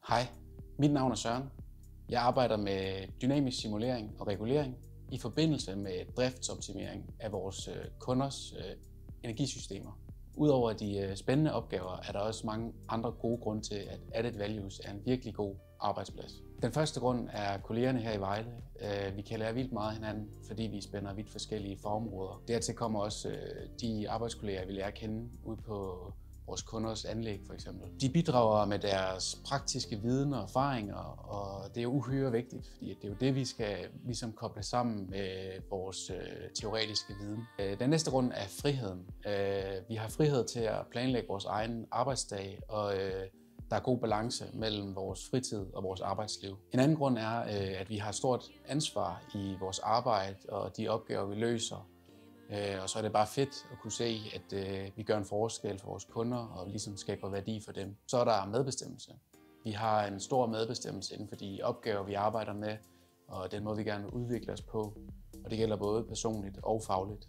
Hej, mit navn er Søren. Jeg arbejder med dynamisk simulering og regulering i forbindelse med driftsoptimering af vores kunders energisystemer. Udover de spændende opgaver er der også mange andre gode grunde til, at Added Values er en virkelig god arbejdsplads. Den første grund er kollegerne her i Vejle. Vi kan lære vildt meget af hinanden, fordi vi spænder vidt forskellige fagområder. Dertil kommer også de arbejdskolleger, vi lærer at kende ude på vores kunders anlæg for eksempel. De bidrager med deres praktiske viden og erfaringer, og det er uhyre vigtigt, fordi det er jo det, vi skal ligesom koble sammen med vores teoretiske viden. Den næste grund er friheden. Vi har frihed til at planlægge vores egen arbejdsdag, og der er god balance mellem vores fritid og vores arbejdsliv. En anden grund er, at vi har et stort ansvar i vores arbejde og de opgaver, vi løser. Og så er det bare fedt at kunne se, at vi gør en forskel for vores kunder og ligesom skaber værdi for dem. Så er der medbestemmelse. Vi har en stor medbestemmelse inden for de opgaver, vi arbejder med, og den måde, vi gerne vil udvikle os på. Og det gælder både personligt og fagligt.